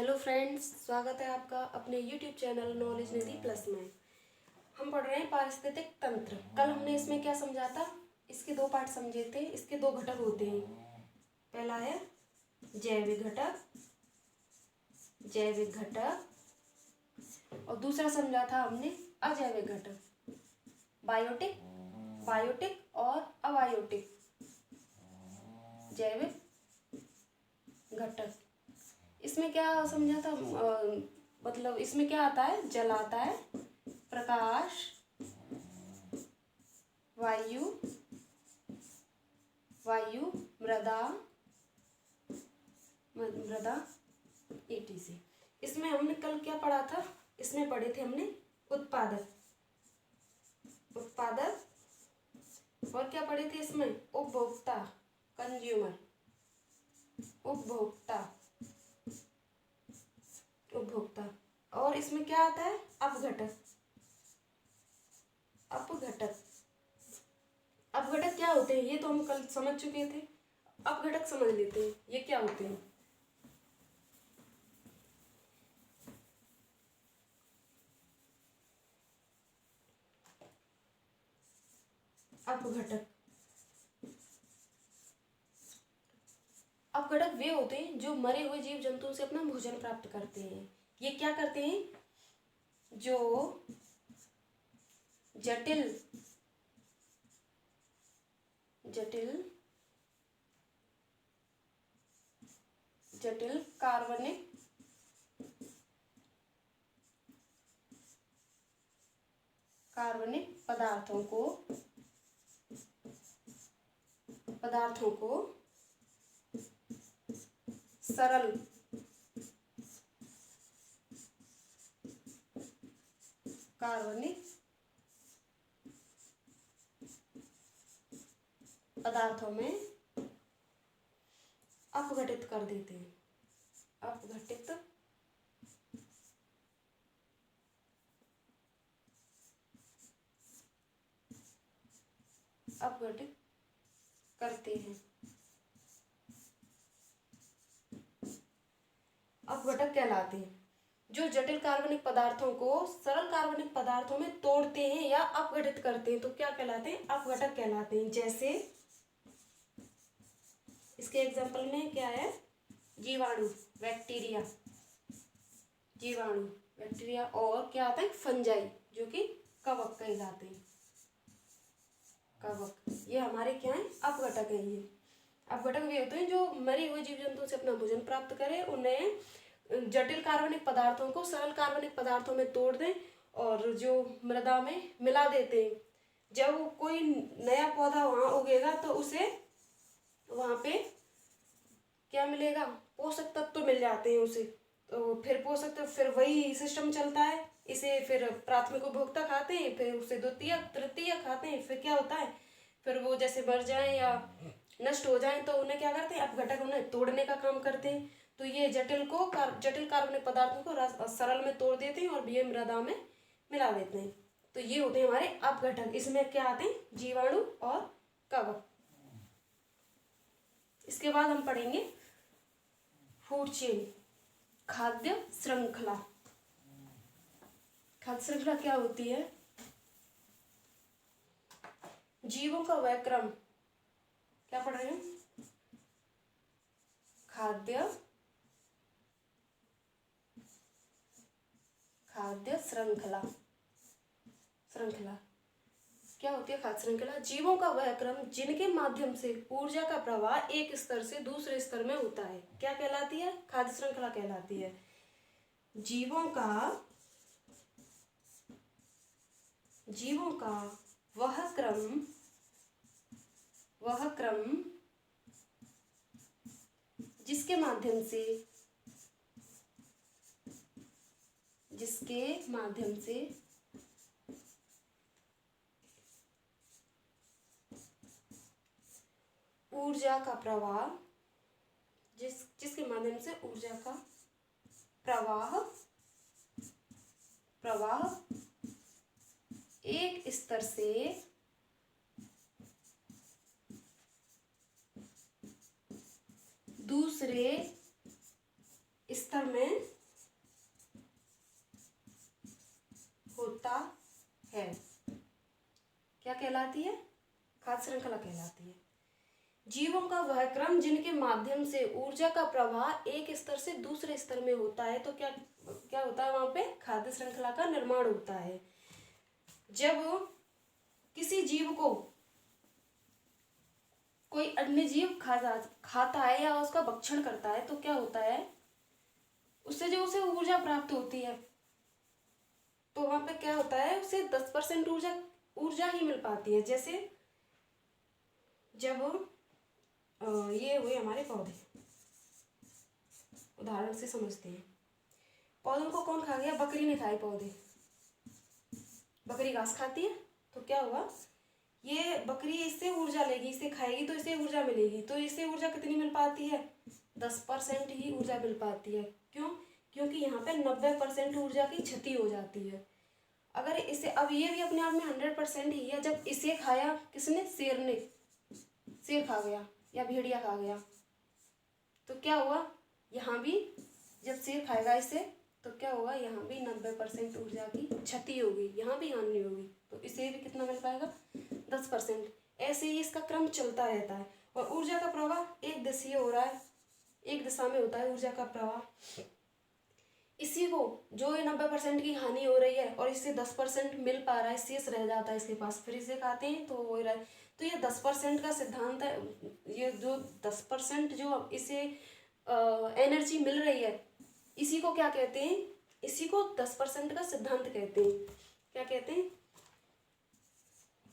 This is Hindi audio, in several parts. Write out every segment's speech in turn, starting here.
हेलो फ्रेंड्स, स्वागत है आपका अपने यूट्यूब चैनल नॉलेज निधि प्लस में। हम पढ़ रहे हैं पारिस्थितिक तंत्र। कल हमने इसमें क्या समझा था? इसके दो पार्ट समझे थे। इसके दो घटक होते हैं। पहला है जैविक घटक, जैविक घटक, और दूसरा समझा था हमने अजैविक घटक, बायोटिक, बायोटिक और अबायोटिक जैविक घटक। इसमें क्या समझा था? मतलब इसमें क्या आता है? जल आता है, प्रकाश, वायु, मृदा, etc। इसमें हमने कल क्या पढ़ा था? इसमें पढ़े थे हमने उत्पादक, और क्या पढ़े थे इसमें? उपभोक्ता, कंज्यूमर, उपभोक्ता। और इसमें क्या आता है? अपघटक, अपघटक क्या होते हैं ये तो हम कल समझ चुके थे। अपघटक समझ लेते हैं, ये क्या होते हैं। अपघटक वे होते हैं जो मरे हुए जीव जंतुओं से अपना भोजन प्राप्त करते हैं। ये क्या करते हैं? जो जटिल कार्बनिक पदार्थों को सरल कार्बनिक पदार्थों में अपघटित कर देते हैं। अपघटित करते हैं। अपघटक कहलाते हैं जो जटिल कार्बनिक पदार्थों को सरल कार्बनिक पदार्थों में तोड़ते हैं या अपघटित करते हैं, तो क्या कहलाते हैं? अपघटक कहलाते हैं। जैसे इसके एग्जांपल में क्या है? जीवाणु, बैक्टीरिया, और क्या आता है? फंजाई, जो कि कवक कहलाते हैं। कवक, ये हमारे क्या है? अपघटक है। ये अपघटक वे होते हैं जो मरे हुए जीव जंतुओं से अपना भोजन प्राप्त करें, उन्हें जटिल कार्बनिक पदार्थों को सरल कार्बनिक पदार्थों में तोड़ दें और जो मृदा में मिला देते हैं। जब कोई नया पौधा वहां उगेगा तो उसे वहां पे क्या मिलेगा? पोषक तत्व तो मिल जाते हैं उसे। तो फिर पोषक तत्व, फिर वही सिस्टम चलता है। इसे फिर प्राथमिक उपभोक्ता खाते हैं, फिर उसे द्वितीयक, तृतीयक खाते हैं। फिर क्या होता है? फिर वो जैसे मर जाए या नष्ट हो जाए तो उन्हें क्या करते हैं? अपघटक उन्हें तोड़ने का काम करते हैं। तो ये जटिल कार्बनिक पदार्थों को सरल में तोड़ देते हैं और ये मृदा में मिला देते हैं। तो ये होते हैं हमारे अपघटक। इसमें क्या आते हैं? जीवाणु और कवक। इसके बाद हम पढ़ेंगे फूड चेन, खाद्य श्रृंखला। खाद्य श्रृंखला क्या होती है? जीवों का वह क्रम, क्या पढ़ रहे हैं? खाद्य श्रृंखला क्या होती है? खाद्य श्रृंखला जीवों का वह क्रम जिनके माध्यम से ऊर्जा का प्रवाह एक स्तर से दूसरे स्तर में होता है। क्या कहलाती है? खाद्य श्रृंखला कहलाती है। जीवों का वह क्रम जिसके माध्यम से ऊर्जा का प्रवाह, जिसके माध्यम से ऊर्जा का प्रवाह एक स्तर से दूसरे स्तर में खाद्य श्रृंखला कहलाती है। जीवों का वह क्रम जिनके माध्यम से ऊर्जा का प्रवाह एक स्तर से दूसरे स्तर में होता है। तो क्या क्या होता है वहां पे? खाद्य श्रृंखला का निर्माण होता है। जब किसी जीव को कोई अन्य जीव खाता है या उसका भक्षण करता है तो क्या होता है? उससे जो उसे ऊर्जा प्राप्त होती है तो वहां पे क्या होता है? उसे 10% ऊर्जा ही मिल पाती है। जैसे जब ये हुए हमारे पौधे, उदाहरण से समझते हैं। पौधों को कौन खा गया? बकरी ने खाए पौधे। बकरी घास खाती है तो क्या हुआ? ये बकरी इससे ऊर्जा लेगी, इसे खाएगी तो इसे ऊर्जा मिलेगी। तो इसे ऊर्जा कितनी मिल पाती है? 10% ही ऊर्जा मिल पाती है। क्यों? क्योंकि यहाँ पे 90% ऊर्जा की क्षति हो जाती है। अगर इसे, अब ये भी अपने आप में 100% ही है। जब इसे खाया किसने? शेर ने। शेर खा गया या भेड़िया खा गया तो क्या हुआ? यहाँ भी जब शेर खाएगा इसे तो क्या होगा? यहाँ भी 90% ऊर्जा की क्षति होगी, यहाँ भी हानि होगी। तो इसे भी कितना मिल पाएगा? 10%। ऐसे ही इसका क्रम चलता रहता है। और ऊर्जा का प्रवाह एक दिशीय हो रहा है, एक दिशा में होता है ऊर्जा का प्रवाह। इसी को जो ये 90% की हानि हो रही है और इससे 10% मिल पा रहा है, शेष रह जाता है इसके पास, फिर इसे खाते हैं तो वो रहा। तो ये 10% का सिद्धांत है। ये जो 10% जो इसे एनर्जी मिल रही है, इसी को क्या कहते हैं? इसी को 10% का सिद्धांत कहते हैं। क्या कहते हैं?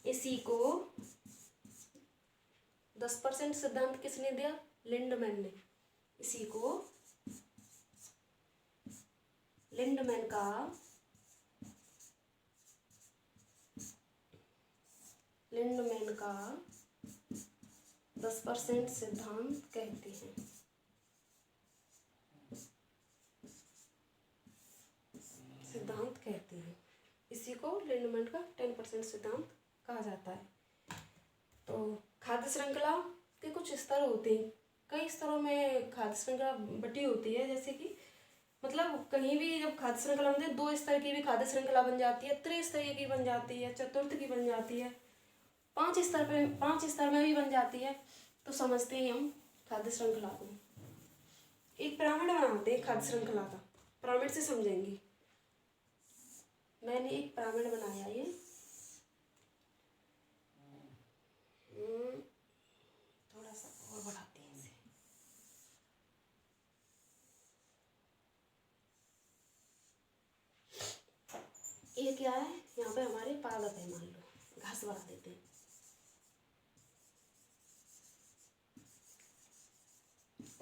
इसी को 10% सिद्धांत किसने दिया? लिंडमैन ने। इसी को लिंडमैन का 10% सिद्धांत कहते हैं। सिद्धांत कहते हैं इसी को लिंडमैन का 10% सिद्धांत कहा जाता है। तो खाद्य श्रृंखला के कुछ स्तर होते हैं। कई स्तरों में खाद्य श्रृंखला बटी होती है। जैसे कि मतलब कहीं भी जब खाद्य श्रृंखला बनती है, 2 स्तर की भी खाद्य श्रृंखला बन जाती है, त्रिस्तरीय की बन जाती है, चतुर्थ की बन जाती है, 5 स्तर में भी बन जाती है। तो समझते हैं हम खाद्य श्रृंखला को। एक पिरामिड बनाते हैं खाद्य श्रृंखला का। पिरामिड से समझेंगे। मैंने एक पिरामिड बनाया। ये थोड़ा सा और बढ़ाते हैं इसे। ये क्या है? यहाँ पे हमारे पादप है, मान लो घास बढ़ा देते हैं।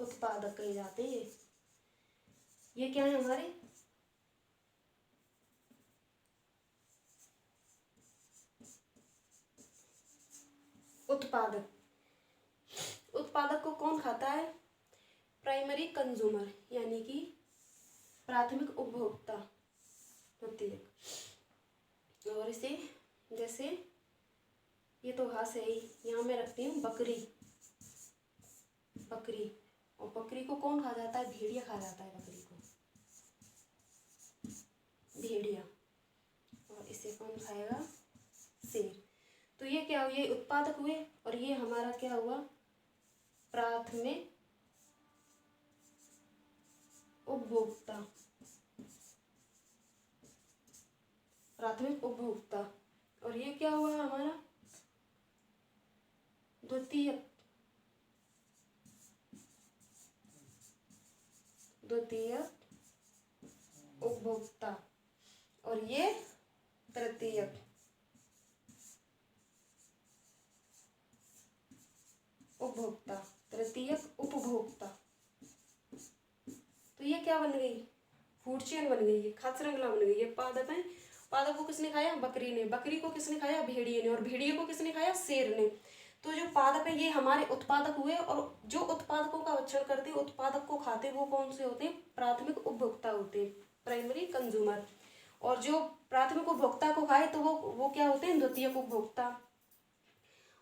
उत्पादक कहे जाते हैं। ये क्या है हमारे? उत्पादक। उत्पादक को कौन खाता है? प्राइमरी कंज्यूमर, यानी कि प्राथमिक उपभोक्ता होती है। और इसे जैसे ये तो घास है ही, यहाँ मैं रखती हूँ बकरी। बकरी, और बकरी को कौन खा जाता है? भेड़िया खा जाता है बकरी को, भेड़िया। और इसे कौन खाएगा? शेर। तो ये क्या हुए? ये उत्पादक हुए और ये हमारा क्या हुआ? प्राथमिक उपभोक्ता। प्राथमिक उपभोक्ता। और ये क्या हुआ हमारा? द्वितीयक उपभोक्ता। और ये तृतीयक उपभोक्ता। तृतीयक उपभोक्ता। तो ये क्या बन गई? फूड चेन बन गई है, खाद्य श्रृंखला बन गई है। पादप है, पादप को किसने खाया? बकरी ने। बकरी को किसने खाया? भेड़िए ने। और भेड़िए को किसने खाया? शेर ने। तो जो पादप है ये हमारे उत्पादक हुए, और जो उत्पादकों का भक्षण करते हैं, उत्पादक को खाते, वो कौन से होते हैं? प्राथमिक उपभोक्ता होते हैं, प्राइमरी कंज्यूमर। और जो प्राथमिक उपभोक्ता को खाए तो वो क्या होते हैं? द्वितीयक उपभोक्ता।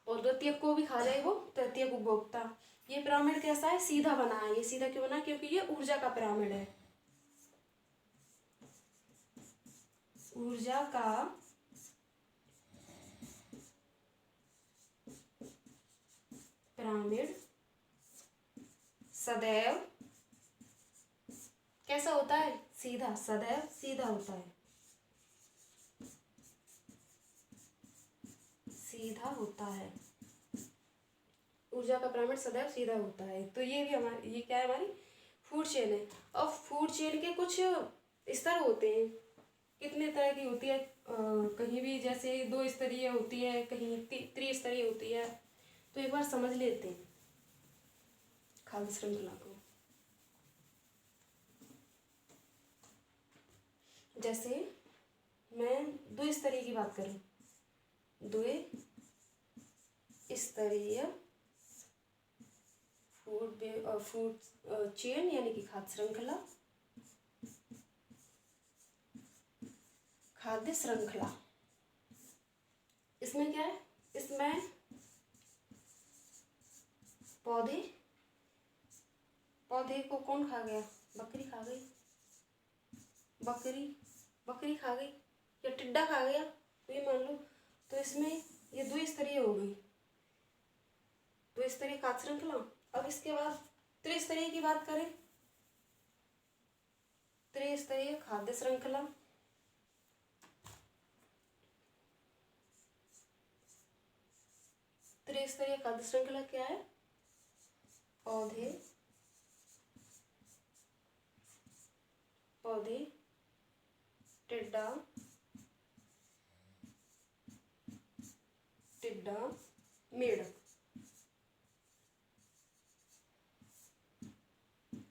और द्वितीयक को भी खा जाए वो तृतीयक उपभोक्ता। ये पिरामिड कैसा है? सीधा बना है। ये सीधा क्यों बना? क्योंकि ये ऊर्जा का पिरामिड है। ऊर्जा का पिरामिड सदैव कैसा होता है? सीधा, सदैव सीधा होता है, सीधा होता है। ऊर्जा का पिरामिड सदैव सीधा होता है। तो ये भी हमारी, ये क्या है? हमारी फूड चेन है। और फूड चेन के कुछ स्तर होते हैं। कितने तरह की होती है? कहीं भी जैसे 2 स्तरीय होती है, कहीं त्रिस्तरीय होती है। तो एक बार समझ लेते हैं खाद्य श्रृंखला को। जैसे मैं 2 स्तरीय की बात करूं, 2 स्तरीय फूड चेन यानी कि खाद्य श्रृंखला, खाद्य श्रृंखला। इसमें क्या है? इसमें पौधे को कौन खा गया? बकरी खा गई, बकरी खा गई या टिड्डा खा गया, तो ये मान लो। तो इसमें ये 2 स्तरीय हो गई, 2 स्तरीय खाद्य श्रृंखला। अब इसके बाद त्रिस्तरीय की बात करें, त्रिस्तरीय खाद्य श्रृंखला। त्रिस्तरीय खाद्य श्रृंखला क्या है? पौधे टिड्डा मेढक,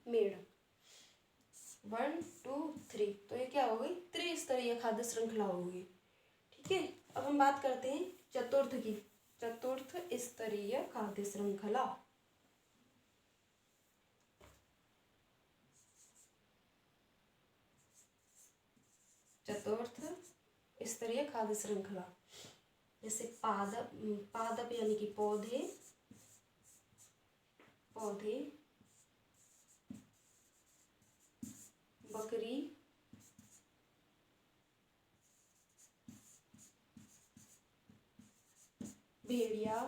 मेढक 1 2 3। तो ये क्या हो गई? त्रिस्तरीय खाद्य श्रृंखला हो गई। ठीक है। अब हम बात करते हैं चतुर्थ की, चतुर्थ स्तरीय खाद्य श्रृंखला। चतुर्थ स्तरीय खाद्य श्रृंखला, जैसे पादप यानी कि पौधे बकरी, भेड़िया,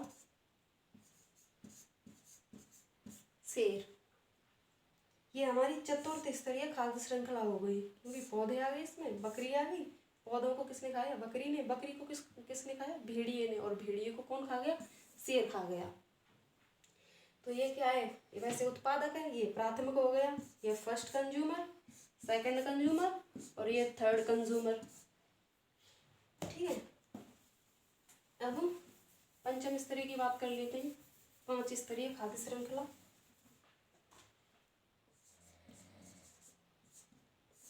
शेर। ये हमारी चतुर्थ स्तरीय खाद्य श्रृंखला हो गई, क्योंकि पौधे आ गए, इसमें बकरी आ गई। पौधों को किसने खाया? बकरी ने। बकरी को किसने खाया? भेड़िए ने। और भेड़िए को कौन खा गया? शेर खा गया। तो ये क्या है? ये वैसे उत्पादक है, ये प्राथमिक हो गया, ये फर्स्ट कंज्यूमर, सेकंड कंज्यूमर, और ये थर्ड कंज्यूमर। ठीक है। अब पंचम स्तरीय की बात कर लेते हैं, 5 स्तरीय खाद्य श्रृंखला।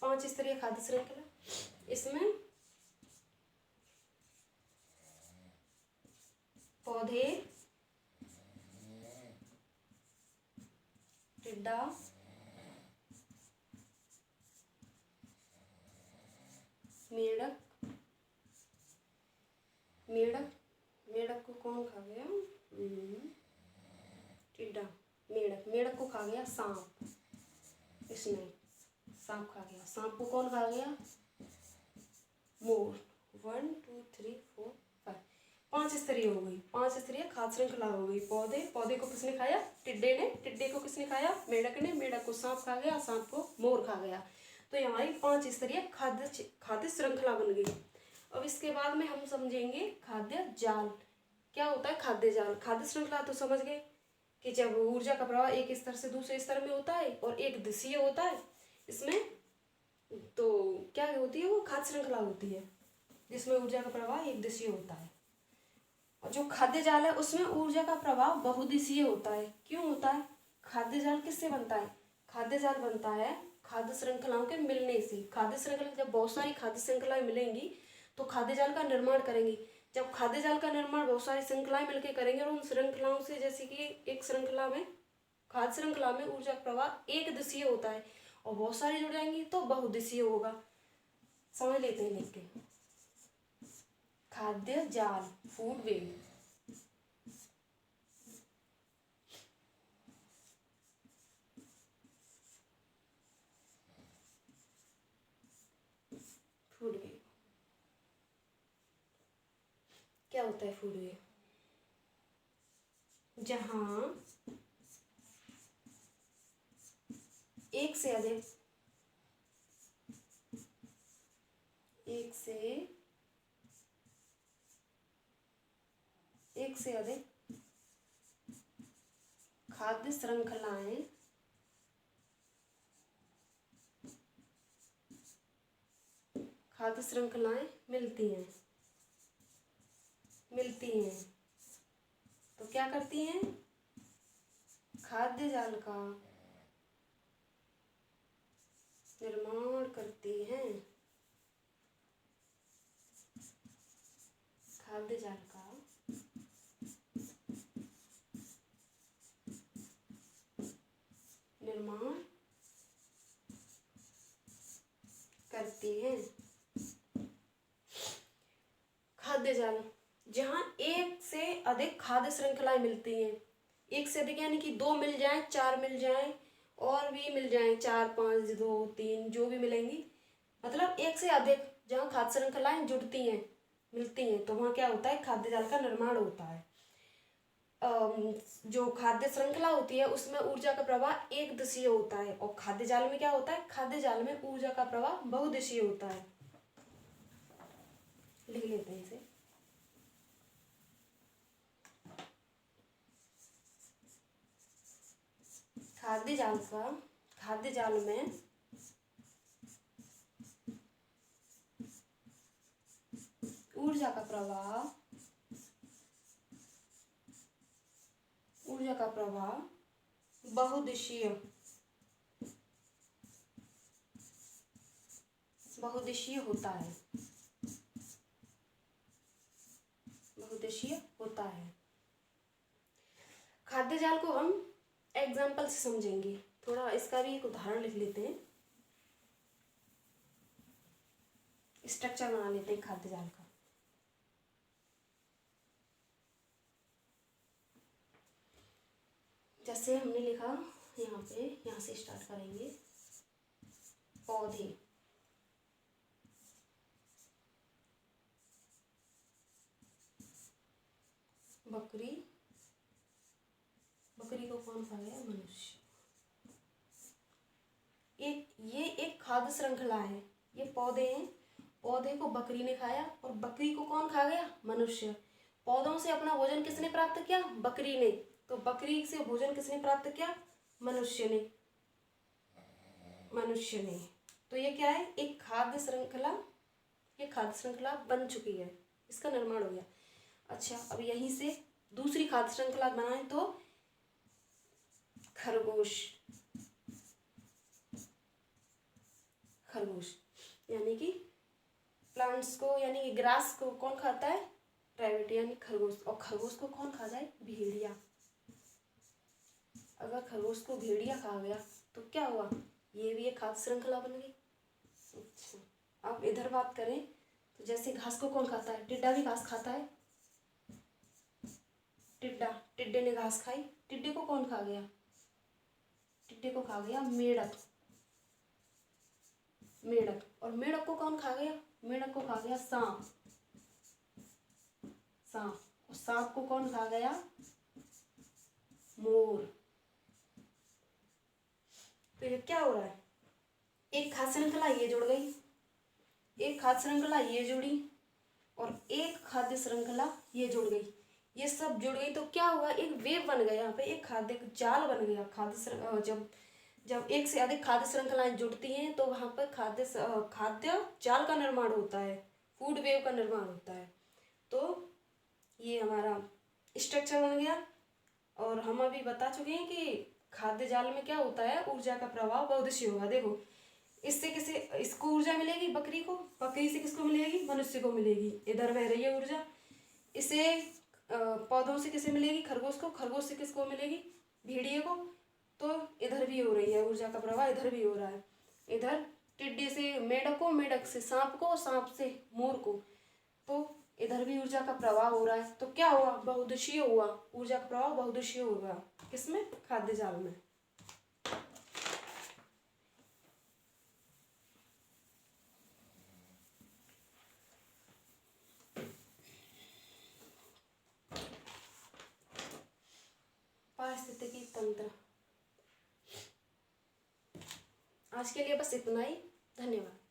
5 स्तरीय खाद्य श्रृंखला, इसमें पौधे, टिड्डा, मेढक, मेढक को कौन खा गया? टिड्डा, मेढक को खा गया सांप। इसमें सांप खा गया। सांप को कौन खा गया? मोर। 1 2 3 4 5, 5 स्तरीय हो गई। 5 स्तरीय खाद्य श्रृंखला हो गई। पौधे को किसने खाया? टिड्डे ने। टिड्डे को किसने खाया? मेढक ने। मेढक को सांप खा गया, सांप को मोर खा गया। तो ये हमारी 5 स्तरीय खाद्य श्रृंखला बन गई। अब इसके बाद में हम समझेंगे खाद्य जाल। क्या होता है खाद्य जाल? खाद्य श्रृंखला तो समझ गए कि जब ऊर्जा का प्रवाह एक स्तर से दूसरे स्तर में होता है और एक दिशीय होता है, इसमें तो क्या होती है? वो खाद्य श्रृंखला होती है जिसमें ऊर्जा का प्रवाह एक दिशीय होता है। और जो खाद्य जाल है उसमें ऊर्जा का प्रवाह बहुदिशीय होता है। क्यों होता है? खाद्य जाल किससे बनता है? खाद्य जाल बनता है खाद्य श्रृंखलाओं के मिलने से। खाद्य श्रृंखला, जब बहुत सारी खाद्य श्रृंखलाएं मिलेंगी तो खाद्य जाल का निर्माण करेंगी। जब खाद्य जाल का निर्माण बहुत सारी श्रृंखलाएं मिलकर करेंगे और उन श्रृंखलाओं से, जैसे कि एक श्रृंखला में, खाद्य श्रृंखला में ऊर्जा प्रवाह एक दिशीय होता है और बहुत सारी जुड़ जाएंगी तो बहुदिशीय होगा। समझ लेते हैं लिख के। खाद्य जाल, फूड वेब। फूड वेब क्या होता है? फूड वेब जहाँ एक से अधिक खाद्य श्रृंखलाएं मिलती हैं तो क्या करती हैं? खाद्य जाल का निर्माण करती हैं। खाद्य जाल का निर्माण करती हैं। खाद्य जाल जहाँ एक से अधिक खाद्य श्रृंखलाएं मिलती हैं, एक से अधिक यानी कि 2 मिल जाएं, 4 मिल जाएं, और भी मिल जाएं, 4 5 2 3 जो भी मिलेंगी, मतलब एक से अधिक जहाँ खाद्य श्रृंखलाएं जुड़ती हैं, मिलती हैं, तो वहाँ क्या होता है? खाद्य जाल का निर्माण होता है। जो खाद्य श्रृंखला होती है उसमें ऊर्जा का प्रवाह एक दिशीय होता है, और खाद्य जाल में क्या होता है? खाद्य जाल में ऊर्जा का प्रवाह बहुदिशीय होता है। लिख लेते हैं इसे। खाद्य जाल में ऊर्जा का प्रवाह बहुदिशीय होता है। खाद्य जाल को हम एग्जाम्पल से समझेंगे। थोड़ा इसका भी एक उदाहरण लिख लेते हैं, स्ट्रक्चर बना लेते हैं खाद्य जाल का। जैसे हमने लिखा यहाँ पे, यहाँ से स्टार्ट करेंगे। पौधे, बकरी को कौन खा गया? मनुष्य। ये एक खाद्य श्रृंखला है। ये पौधे हैं, पौधे को बकरी ने खाया, और बकरी को कौन खा गया? मनुष्य। पौधों से अपना भोजन किसने प्राप्त किया? बकरी ने। तो बकरी से भोजन किसने प्राप्त किया? मनुष्य ने। तो ये क्या है? एक खाद्य श्रृंखला, ये खाद्य श्रृंखला बन चुकी है, इसका निर्माण हो गया। अच्छा, अब यहीं से दूसरी खाद्य श्रृंखला बनाएं तो खरगोश यानी कि प्लांट्स को, यानी कि ग्रास को कौन खाता है? रैबिट यानी खरगोश। और खरगोश को कौन खा जाए? भेड़िया। अगर खरगोश को भेड़िया खा गया तो क्या हुआ? ये भी एक खाद्य श्रृंखला बन गई। अच्छा, अब इधर बात करें तो जैसे घास को कौन खाता है? टिड्डा भी घास खाता है। टिड्डे ने घास खाई, टिड्डे को कौन खा गया? टिड्डे को खा गया मेढक। और मेढक को कौन खा गया? मेढक को खा गया सांप। और सांप को कौन खा गया? मोर। तो ये क्या हो रहा है? एक खाद्य श्रृंखला ये जुड़ गई, एक खाद्य श्रृंखला ये जुड़ी, और एक खाद्य श्रृंखला ये जुड़ गई। ये सब जुड़ गई तो क्या हुआ? एक वेव बन गया, यहाँ पे एक खाद्य जाल बन गया। जब एक से अधिक खाद्य श्रृंखलाएं जुड़ती हैं तो वहाँ पर खाद्य जाल का निर्माण होता है, फूड वेव का निर्माण होता है। तो ये हमारा स्ट्रक्चर बन गया। और हम अभी बता चुके हैं कि खाद्य जाल में क्या होता है? ऊर्जा का प्रवाह बहुदिशीय होगा। देखो, इसको ऊर्जा मिलेगी, बकरी से किसको मिलेगी? मनुष्य को मिलेगी, इधर बह रही है ऊर्जा। इसे पौधों से किसे मिलेगी? खरगोश से किसको मिलेगी? भेड़िए को। तो इधर भी हो रही है ऊर्जा का प्रवाह, इधर भी हो रहा है। इधर टिड्डे से मेढक को, मेढक से सांप को, सांप से मोर को। तो इधर भी ऊर्जा का प्रवाह हो रहा है। तो क्या हुआ? बहुदिशीय हुआ, ऊर्जा का प्रवाह बहुदिशीय होगा। किसमें? खाद्य जाल में। आज के लिए बस इतना ही। धन्यवाद।